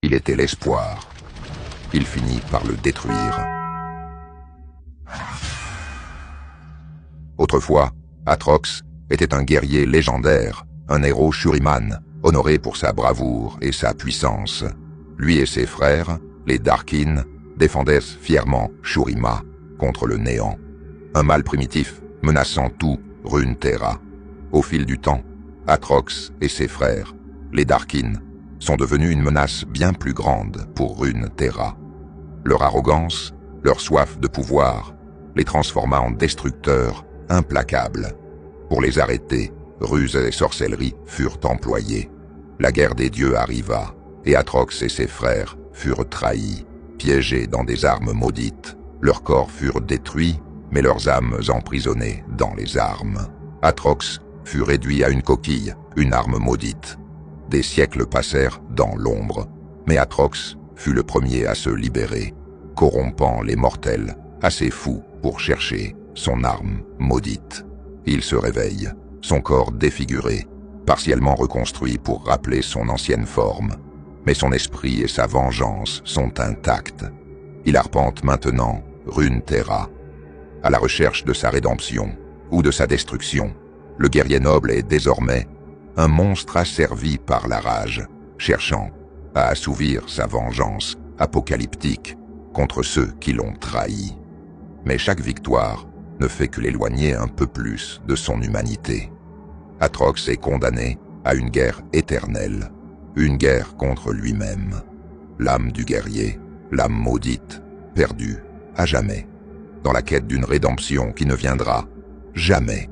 Il était l'espoir. Il finit par le détruire. Autrefois, Atrox était un guerrier légendaire, un héros Shuriman, honoré pour sa bravoure et sa puissance. Lui et ses frères, les Darkin, défendaient fièrement Shurima contre le néant. Un mal primitif menaçant tout Runeterra. Au fil du temps, Atrox et ses frères, les Darkin, sont devenus une menace bien plus grande pour Runeterra. Leur arrogance, leur soif de pouvoir, les transforma en destructeurs implacables. Pour les arrêter, ruses et sorcellerie furent employées. La guerre des dieux arriva, et Atrox et ses frères furent trahis, piégés dans des armes maudites. Leurs corps furent détruits, mais leurs âmes emprisonnées dans les armes. Atrox fut réduit à une coquille, une arme maudite. Des siècles passèrent dans l'ombre, mais Atrox fut le premier à se libérer, corrompant les mortels, assez fous pour chercher son arme maudite. Il se réveille, son corps défiguré, partiellement reconstruit pour rappeler son ancienne forme, mais son esprit et sa vengeance sont intacts. Il arpente maintenant Runeterra. À la recherche de sa rédemption ou de sa destruction, le guerrier noble est désormais un monstre asservi par la rage, cherchant à assouvir sa vengeance apocalyptique contre ceux qui l'ont trahi. Mais chaque victoire ne fait que l'éloigner un peu plus de son humanité. Atrox est condamné à une guerre éternelle, une guerre contre lui-même. L'âme du guerrier, l'âme maudite, perdue à jamais, dans la quête d'une rédemption qui ne viendra jamais.